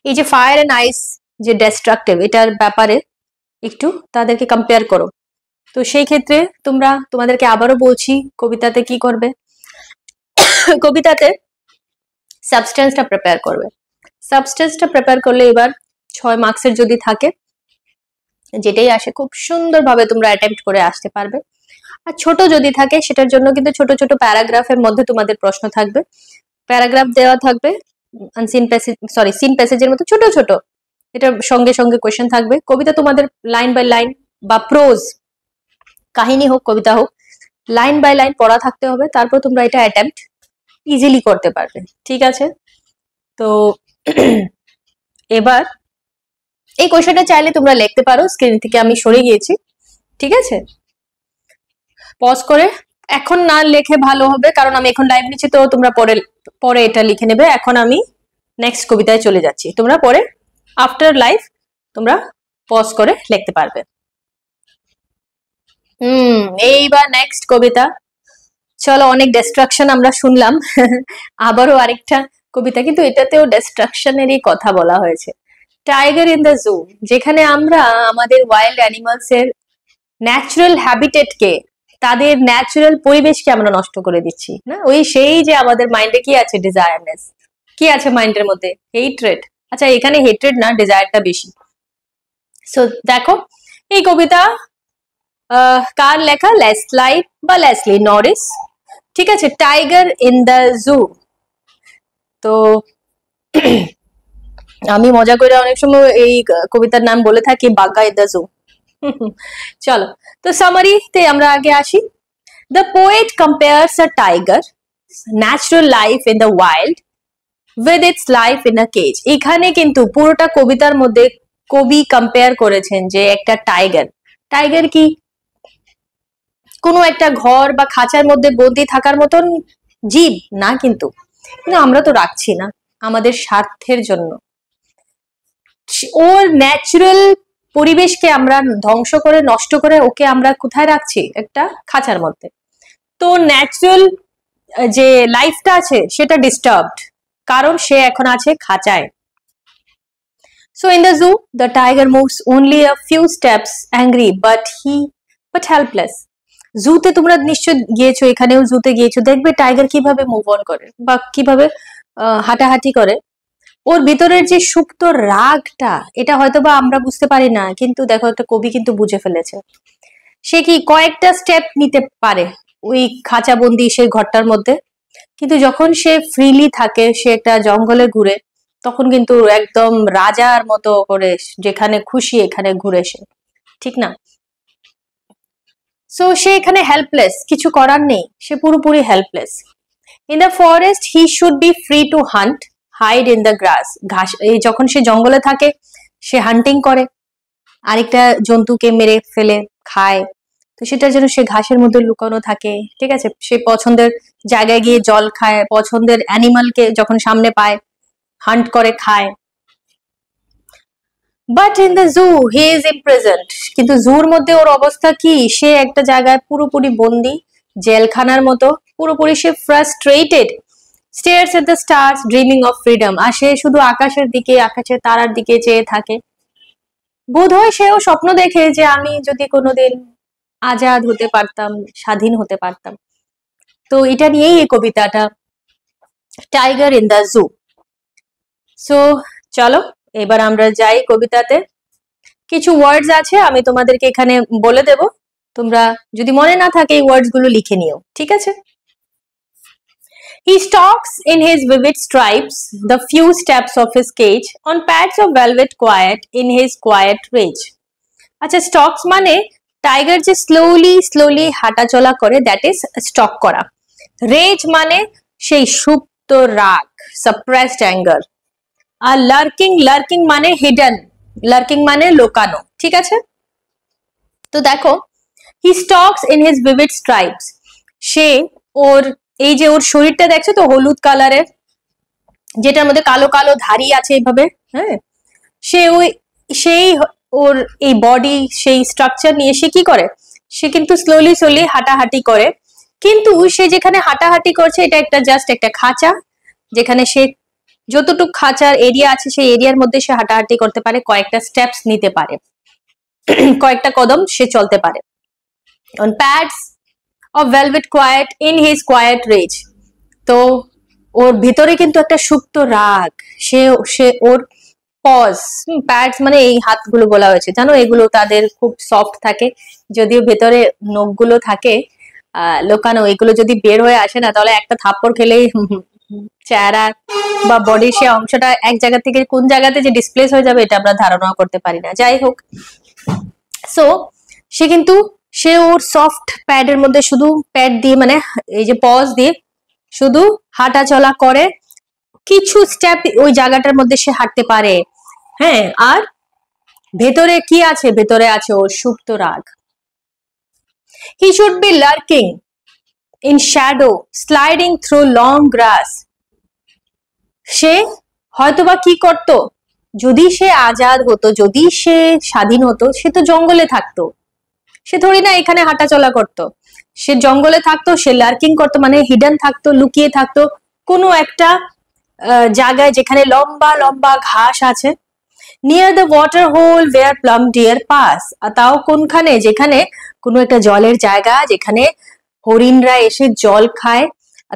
এই যে ফায়ার এন্ড আইস যে ডেস্ট্রাকটিভ, এটার ব্যাপারে একটু তাদেরকে কম্পেয়ার করো। তো সেই ক্ষেত্রে তোমাদেরকে আবারও বলছি, কবিতাতে কি করবে? কবিতাতে সাবস্টেন্সটা প্রিপেয়ার করবে। সাবস্টেন্সটা প্রিপেয়ার করলে এবার 6 মার্কসের যদি থাকে, যেটাই আসে খুব সুন্দরভাবে তোমরা অ্যাটেম্প্ট করে আসতে পারবে। আর ছোট যদি থাকে সেটার জন্য কিন্তু ছোট ছোট প্যারাগ্রাফের মধ্যে তোমাদের প্রশ্ন থাকবে, প্যারাগ্রাফ দেওয়া থাকবে, আনসিন প্যাসেজ, সরি সিন প্যাসেজের মতো ছোট ছোট, এটার সঙ্গে সঙ্গে কোয়েশ্চেন থাকবে। কবিতা তোমাদের লাইন বাই লাইন বা প্রোজ, কাহিনী হোক কবিতা হোক, লাইন বাই লাইন পড়া থাকতে হবে, তারপর তোমরা এটা অ্যাটেম্প্ট ইজিলি করতে পারবে, ঠিক আছে। তো এবার এই কোয়েশ্চেনটা চাইলে তোমরা লিখতে পারো, স্ক্রিন থেকে আমি সরে গিয়েছি, ঠিক আছে। পজ করে এখন না লেখে ভালো হবে, কারণ আমি এখন লাইভ নিচ্ছি, তো তোমরা পরে এটা লিখে নেবে। এখন আমি নেক্সট কবিতায় চলে যাচ্ছি, তোমরা পরে আফটার লাইভ তোমরা পজ করে লিখতে পারবে। এইবার নেক্সট কবিতা। চলো, অনেক ডিস্ট্রাকশন আমরা শুনলাম। আবারও আরেকটা কবিতা, কিন্তু এটাতেও ডিস্ট্রাকশনেরই কথা বলা হয়েছে। টাইগার ইন দ্য জু, যেখানে আমরা আমাদের ওয়াইল্ড অ্যানিমালস এর ন্যাচারাল হ্যাবিটেটকে, তাদের ন্যাচারাল পরিবেশকে আমরা নষ্ট করে দিচ্ছি না। ওই সেই যে আমাদের মাইন্ডে কি আছে? ডিজায়ারনেস। কি আছে মাইন্ডের মধ্যে? হেট্রেড। আচ্ছা, এখানে হেট্রেড না, ডিজায়ারটা বেশি। সো দেখো, এই কবিতা কার লেখা? লেসলাই বা লেসলি নরিস, ঠিক আছে, টাইগার ইন দ্য জু। তো আমি মজা করে অনেক সময় এই কবিতার নাম বলে থাকি বাঘা ইন দ্য জু। চলো, তো সামারিতে আমরা আগে আসি। The poet compares a tiger natural life in the wild with its life in a cage. এখানে কিন্তু পুরোটা কবিতার মধ্যে কবি কম্পেয়ার করেছেন যে একটা টাইগার, টাইগার কি কোনো একটা ঘর বা খাঁচার মধ্যে বন্দি থাকার মতন জীব না, কিন্তু আমরা তো রাখছি না আমাদের স্বার্থের জন্য। ওর ন্যাচারাল পরিবেশকে আমরা ধ্বংস করে নষ্ট করে ওকে আমরা কোথায় রাখছি? একটা খাঁচার মধ্যে। তো ন্যাচারাল যে লাইফটা আছে সেটা ডিস্টার্বড, কারণ সে এখন আছে খাঁচায়। So in the zoo, the tiger moves only a few steps, angry but helpless. জুতে তোমরা নিশ্চয় গিয়েছো, এখানেও জুতে গিয়েছো, দেখবে টাইগার কিভাবে মুভ অন করে বা কিভাবে হাঁটাহাঁটি করে। ওর ভিতরের যে সুপ্ত রাগটা, এটা হয়তো বা আমরা বুঝতে পারি না, কিন্তু দেখো একটা কবি কিন্তু বুঝে ফেলেছে। সে কি কয়েকটা স্টেপ নিতে পারে ওই খাঁচাবন্দি সেই ঘরটার মধ্যে, কিন্তু যখন সে ফ্রিলি থাকে, সে একটা জঙ্গলে ঘুরে, তখন কিন্তু একদম রাজার মতো করে যেখানে খুশি এখানে ঘুরে সে, ঠিক না? সো সে এখানে হেল্পলেস, কিছু করার নেই, সে পুরোপুরি helpless. In the forest he should be free to hunt, hide in the grass. ঘাস, এই যখন সে জঙ্গলে থাকে সে হান্টিং করে, আরেকটা জন্তুকে মেরে ফেলে খায়, তো সেটার জন্য সে ঘাসের মধ্যে লুকানো থাকে, ঠিক আছে। সে পছন্দের জায়গায় গিয়ে জল খায়, পছন্দের অ্যানিমালকে যখন সামনে পায় হান্ট করে খায়। But in the zoo he is imprisoned, কিন্তু জুর মধ্যে ওর অবস্থা কি? সে একটা জায়গায় পুরোপুরি বন্দি, জেলখানার মতো, পুরোপুরি সে frustrated. Stares at the stars dreaming of freedom, আর সে শুধু আকাশের দিকে, আকাশের তারার দিকে চেয়ে থাকে। বোধহয় সেও স্বপ্ন দেখে যে আমি যদি কোনোদিন আজাদ হতে পারতাম, স্বাধীন হতে পারতাম। তো এটা নিয়েই এই কবিতাটা, tiger in the zoo. So চলো এবার আমরা যাই কবিতাতে। কিছু ওয়ার্ডস আছে, আমি তোমাদেরকে এখানে বলে দেব, তোমরা যদি মনে না থাকে এই ওয়ার্ডস গুলো লিখে নিও, ঠিক আছে? He stalks in his vivid stripes the few steps of his cage on pads of velvet quiet in his quiet rage. আচ্ছা, স্টকস মানে টাইগার যে স্লোলি হাঁটা চলা করে, দ্যাট ইজ স্টক করা। রেজ মানে সেই সুপ্ত রাগ, সাপ্রেসড অ্যাঙ্গার। আর লার্কিং মানে হিডেন, লার্কিং মানে লোকানো, ঠিক আছে? তো দেখো, he stalks in his vivid stripes, সে ওর এই যে ওর শরীরটা দেখছো তো হলুদ কালারের, যেটার মধ্যে কালো কালো ধারি আছে এইভাবে, হ্যাঁ, সে ওই সেই ওর এই বডি সেই স্ট্রাকচার নিয়ে সে কি করে? সে কিন্তু স্লোলি হাঁটাহাঁটি করে, কিন্তু সে যেখানে হাঁটাহাঁটি করছে এটা একটা জাস্ট একটা খাঁচা, যেখানে সে যতটুকু খাঁচার এরিয়া আছে সেই এরিয়ার মধ্যে সে হাঁটাহাঁটি করতে পারে, কয়েকটা স্টেপস নিতে পারে, কয়েকটা কদম সে চলতে পারে। On pads of velvet quiet in his quiet rage, তো ওর ভিতরে কিন্তু একটা সুপ্ত রাগ, সে ওর পজ, প্যাডস মানে এই হাতগুলো বলা হয়েছে, জানো এগুলো তাদের খুব সফট থাকে, যদিও ভেতরে নখগুলো থাকে লোকানো, এগুলো যদি বের হয়ে আসে না তাহলে একটা থাপ্পড় খেলেই চেহারা বা বডির সে অংশটা এক জায়গা থেকে কোন জায়গাতে যে ডিসপ্লেস হয়ে যাবে এটা আমরা ধারণাও করতে পারি না। যাই হোক, সো সে কিন্তু সে ওর সফট প্যাডের মধ্যে শুধু প্যাড দিয়ে মানে এই যে পজ দিয়ে শুধু হাঁটা চলা করে, কিছু স্টেপ ওই জায়গাটার মধ্যে সে হাঁটতে পারে, হ্যাঁ। আর ভেতরে কি আছে? ভেতরে আছে ওর সুপ্ত রাগ। He should be lurking in shadow sliding through long grass, সে হয়তোবা কি করত? যদি সে আজাদ হতো, যদি সে স্বাধীন হতো, সে তো জঙ্গলে থাকতো, সে থোড়ি না এখানে হাঁটা চলা করতো, সে জঙ্গলে থাকতো, সে লার্কিং করতো মানে হিডেন থাকতো, লুকিয়ে থাকতো কোনো একটা জায়গায় যেখানে লম্বা লম্বা ঘাস আছে। Near the water hole where plump deer pass, তাও কোনখানে? যেখানে কোনো একটা জলের জায়গা, যেখানে হরিণরা এসে জল খায়।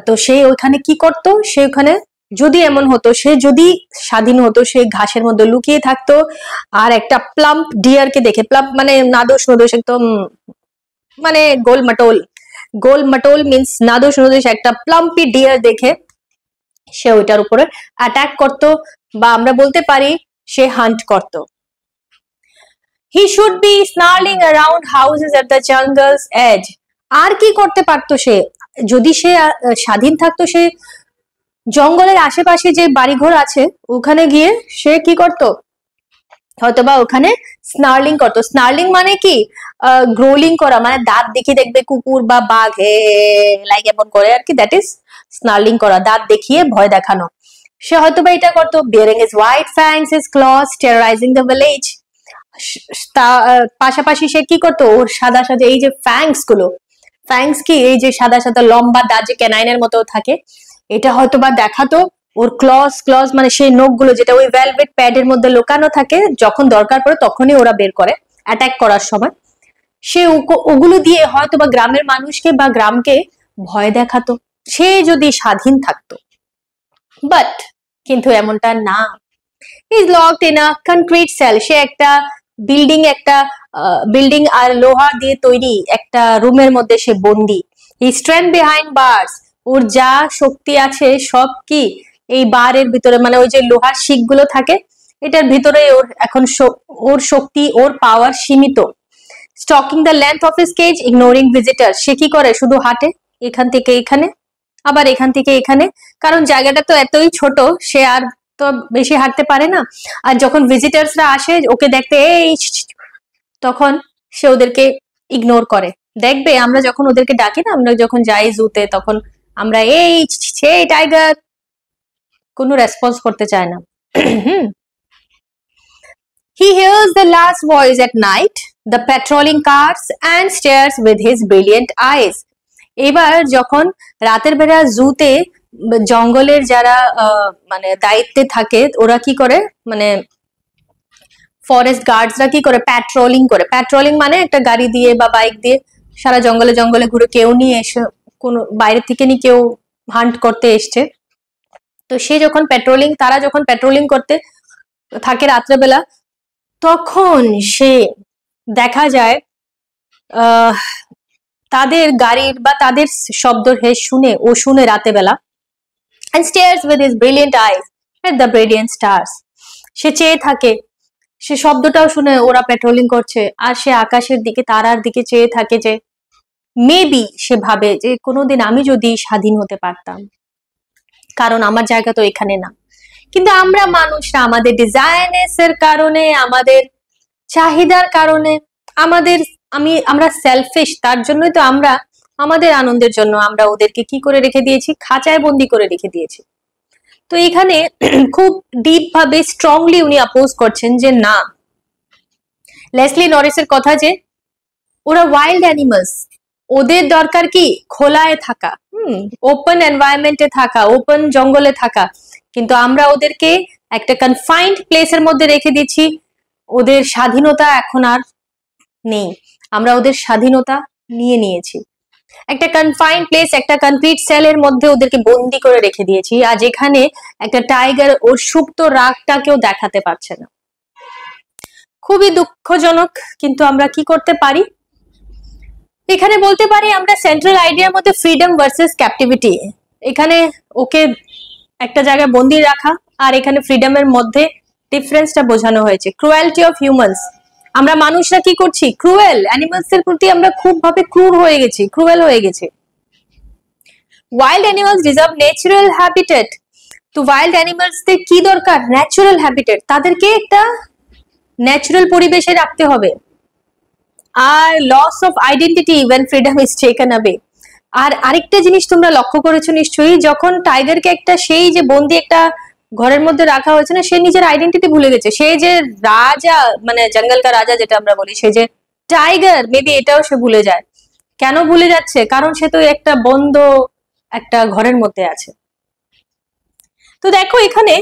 তো সে ওইখানে কি করতো? সে ওখানে যদি এমন হতো, সে যদি স্বাধীন হতো, সে ঘাসের মধ্যে লুকিয়ে থাকতো আর একটা প্লাম্প ডিয়ারকে দেখে, প্লাম্প মানে নাদোষ নদোষ একদম মানে গোলমাটোল, গোলমাটোল মিন্স নাদোষ নদোষ একটা প্লাম্পি ডিয়ার দেখে সে ওইটার উপরে অ্যাটাক করত, বা আমরা বলতে পারি সে হান্ট করত। He should be snarling around houses at the jungle's edge. আর কি করতে পারতো সে, যদি সে স্বাধীন থাকতো, সে জঙ্গলের আশেপাশে যে বাড়িঘর আছে ওখানে গিয়ে সে কি করত, হয়তোবা ওখানে স্নার্লিং করতো। স্নার্লিং মানে কি, গ্রোলিং করা, মানে দাঁত দেখিয়ে দেখবে কুকুর বা বাঘ লাইক এমন করে আর কি, দ্যাট ইজ স্নার্লিং করা, দাঁত দেখিয়ে ভয় দেখানো। সে হয়তোবা এটা করতো। Baring his white fangs, his claws, terrorising the village. পাশাপাশি সে কি করতো, ওর সাদা সাদা এই যে ফ্যাংস গুলো, ফ্যাংস কি, এই যে সাদা সাদা লম্বা দাঁত যে ক্যানাইনের মতো থাকে, এটা হয়তোবা দেখাতো। ওর ক্লস, ক্লস মানে সেই নখগুলো যেটা ওই ভেলভেট প্যাডের মধ্যে লুকানো থাকে, যখন দরকার পড়ে তখনই ওরা বের করে অ্যাটাক করার সময়। সে ওগুলো দিয়ে হয়তোবা গ্রামের মানুষকে বা গ্রামকে ভয় দেখাতো, সে যদি স্বাধীন থাকতো। বাট কিন্তু এমনটা না। Is locked in a concrete cell. সে একটা বিল্ডিং আর লোহা দিয়ে তৈরি একটা রুমের মধ্যে সে বন্দি। হি স্ট্রেন্থ বিহাইন্ড বার্স। ওর যা শক্তি আছে সব কি এই বারের ভিতরে, মানে ওই যে লোহার শিক গুলো থাকে এটার ভিতরে ওর এখন ওর শক্তি, ওর পাওয়ার সীমিত। Stalking the length of his cage, ignoring visitor. সে কি করে, শুধু হাঁটে এখান থেকে এখানে, আবার এখান থেকে এখানে, কারণ জায়গাটা তো এতই ছোট, সে আর তো বেশি হাঁটতে পারে না। আর যখন ভিজিটার্সরা আসে ওকে দেখতে, এই তখন সে ওদেরকে ইগনোর করে। দেখবে আমরা যখন ওদেরকে ডাকি না, আমরা যখন যাই জুতে, তখন আমরা এই টাইগার, কোনো রেসপন্স করতে চায় না। He hears the last voice at night, the patrolling cars, and stares with his brilliant eyes. এবার যখন রাতের বেলা জুতে জঙ্গলের যারা মানে দায়িত্বে থাকে, ওরা কি করে, মানে ফরেস্ট গার্ডসরা কি করে, প্যাট্রোলিং করে। প্যাট্রোলিং মানে একটা গাড়ি দিয়ে বা বাইক দিয়ে সারা জঙ্গলে জঙ্গলে ঘুরে, কেউ নিয়ে এসে কোনো বাইরে থেকে নি কেউ হান্ট করতে এসছে, তো সে যখন তারা যখন প্যাট্রোলিং করতে থাকে রাত্রেবেলা, তখন সে দেখা যায় তাদের গাড়ির বা তাদের শব্দ শুনে রাতেবেলা, and stares with his brilliant eyes at the brilliant stars. সে চেয়ে থাকে, সে শব্দটাও শুনে ওরা প্যাট্রোলিং করছে, আর সে আকাশের দিকে তারার দিকে চেয়ে থাকে, যে মেবি সে ভাবে যে কোনোদিন আমি যদি স্বাধীন হতে পারতাম, কারণ আমার জায়গা তো এখানে না। কিন্তু আমরা মানুষরা আমাদের ডিজাইনেসের কারণে, আমাদের চাহিদার কারণে, আমরা সেলফিশ, তার জন্যই তো আমরা আমাদের আনন্দের জন্য আমরা ওদেরকে কি করে রেখে দিয়েছি, খাঁচায় বন্দি করে রেখে দিয়েছি। তো এখানে খুব ডিপ ভাবে স্ট্রংলি উনি অপোজ করছেন যে না, লেসলি নরিসের কথা, যে ওরা ওয়াইল্ড অ্যানিমালস, ওদের দরকার কি খোলায় থাকা, ওপেন এনভায়রনমেন্টে থাকা, ওপেন জঙ্গলে থাকা, কিন্তু আমরা ওদেরকে একটা কনফাইন্ড প্লেসের মধ্যে রেখে দিচ্ছি। ওদের স্বাধীনতা এখন আর নেই, আমরা ওদের স্বাধীনতা নিয়ে নিয়েছি। একটা কনফাইন্ড প্লেস, একটা কনক্রিট সেলের মধ্যে ওদেরকে বন্দি করে রেখে দিয়েছি। আর যেখানে একটা টাইগার ওর সুপ্ত রাগটাকেও দেখাতে পারছে না। খুবই দুঃখজনক, কিন্তু আমরা কি করতে পারি, এখানে বলতে পারি আমরা সেন্ট্রাল আইডিয়ার মধ্যে ফ্রিডম ভার্সেস ক্যাপটিভিটি। এখানে ওকে একটা জায়গায় বন্দি রাখা আর এখানে ফ্রিডমের মধ্যে ডিফারেন্সটা বোঝানো হয়েছে। ক্রুয়েলটি অফ হিউম্যানস, আমরা মানুষরা কি করছি, ক্রুয়েল অ্যানিমালস এর প্রতি আমরা খুব ভাবে ক্রুর হয়ে গেছি, ক্রুয়েল হয়ে গেছি। Wild animals deserve natural habitat. তো ওয়াইল্ড অ্যানিমালস দের কি দরকার, ন্যাচারাল হ্যাবিটেট, তাদেরকে একটা ন্যাচারাল পরিবেশে রাখতে হবে। আর loss of identity when freedom is taken away। আর আরেকটা জিনিস তোমরা লক্ষ্য করেছো নিশ্চয়ই, যখন টাইগারকে একটা সেই যে বন্দি একটা ঘরের মধ্যে রাখা হয়েছে না, সে নিজের আইডেন্টিটি ভুলে গেছে। সে যে রাজা, মানে জঙ্গল কা রাজা যেটা আমরা বলি, সে যে টাইগার, মেবি এটাও সে ভুলে যায়। কেন ভুলে যাচ্ছে, কারণ সে তো একটা বন্ধ একটা ঘরের মধ্যে আছে। তো দেখো এখানে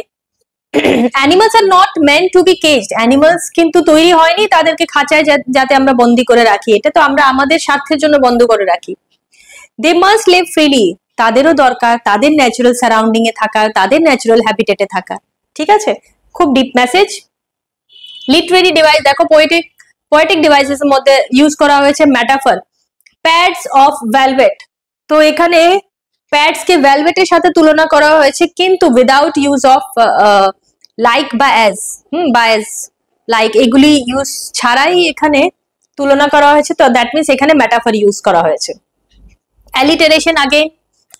animals are not meant to be caged. Animals কিন্তু তৈরি হয়নি তাদেরকে খাঁচায় যাতে আমরা বন্দি করে রাখি, এটা তো আমরা আমাদের স্বার্থের জন্য বন্ধ করে রাখি। দে মাস্ট লিভ ফ্রিলি, তাদেরও দরকার তাদের ন্যাচারাল সারাউন্ডিং এ থাকা, তাদের ন্যাচারাল হ্যাবিটেটে থাকা। ঠিক আছে, খুব ডিপ মেসেজ। লিটারেরি ডিভাইস দেখো, পোয়েটিক ডিভাইসেস এর মধ্যে ইউজ করা হয়েছে মেটাফর। Pads of velvet. তো এখানে প্যাডস কে ভেলভেটের সাথে তুলনা করা হয়েছে, কিন্তু উইদাউট ইউজ অফ লাইক বা অ্যাজ, বা অ্যাজ, লাইক এগুলি ইউজ ছাড়াই এখানে তুলনা করা হয়েছে। তো দ্যাট মিনস এখানে মেটাফর ইউজ করা হয়েছে। অ্যালিটারেশন আগে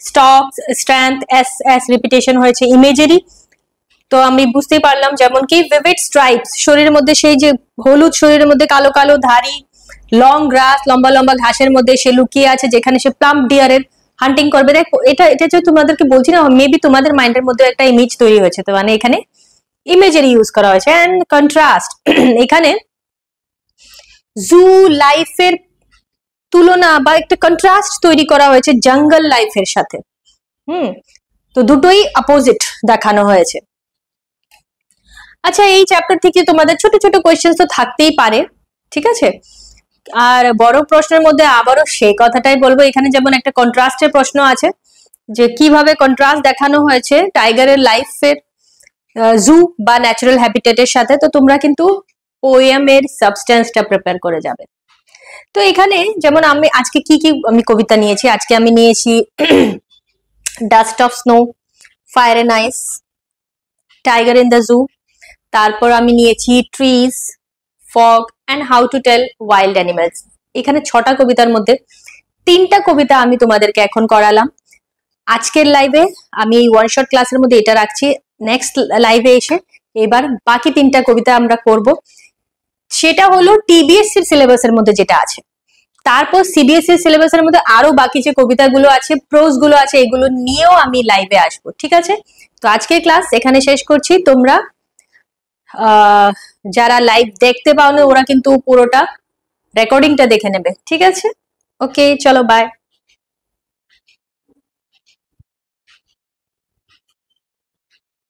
stock, strength, S S repetition হয়েছে। ইমেজারি তো আমি বুঝতেই পারলাম, যেমন কি ভিভিড স্ট্রাইপস, শরীরের মধ্যে সেই যে হলুদ, শরীরের মধ্যে কালো কালো ধারী, লং গ্রাস, লম্বা লম্বা ঘাসের মধ্যে সে লুকিয়ে আছে, যেখানে সে প্লাম্প ডিয়ারের হান্টিং করবে। দেখো এটা এটা যে তোমাদেরকে বলছি না, মেবি তোমাদের মাইন্ডের মধ্যে একটা ইমেজ তৈরি হয়েছে, তো মানে এখানে ইমেজারি ইউজ করা হয়েছে। এন্ড কন্ট্রাস্ট, এখানে জু লাইফের তুলনা বা একটা কন্ট্রাস্ট তৈরি করা হয়েছে জঙ্গল লাইফের সাথে। তো দুটোই অপোজিট দেখানো হয়েছে। আচ্ছা, এই চ্যাপ্টার থেকে তোমাদের ছোট ছোট কোয়েশ্চেন তো থাকতেই পারে, ঠিক আছে। আর বড় প্রশ্নের মধ্যে আবারও সেই কথাটাই বলবো, এখানে যেমন একটা কন্ট্রাস্টের প্রশ্ন আছে, যে কিভাবে কন্ট্রাস্ট দেখানো হয়েছে টাইগারের লাইফের জু বা ন্যাচারাল হ্যাবিটেটের সাথে। তো তোমরা কিন্তু পোয়েমের সাবস্টেন্সটা প্রিপেয়ার করে যাবে। তো এখানে যেমন আমি আজকে কি কি আমি কবিতা নিয়েছি, আজকে আমি নিয়েছি dust of snow, fire and ice, tiger in the zoo, তারপর আমি নিয়েছি trees, fog and how to tell wild animals. এখানে 6টা কবিতার মধ্যে 3টা কবিতা আমি তোমাদেরকে এখন করালাম। আজকের লাইভে আমি এই ওয়ান শট ক্লাসের মধ্যে এটা রাখছি। নেক্সট লাইভে এসে এবার বাকি 3টা কবিতা আমরা করব, সেটা হলো টিবিএসসি সিলেবাসের মধ্যে যেটা আছে। তারপর সিবিএসসি সিলেবাসের মধ্যে আরো বাকি যে কবিতাগুলো আছে, প্রোজ গুলো আছে, এগুলো নিয়েও আমি লাইভে আসবো, ঠিক আছে। তো আজকের ক্লাস এখানে শেষ করছি। তোমরা যারা লাইভ দেখতে পাওনি ওরা কিন্তু পুরোটা রেকর্ডিংটা দেখে নেবে, ঠিক আছে। ওকে, চলো বাই।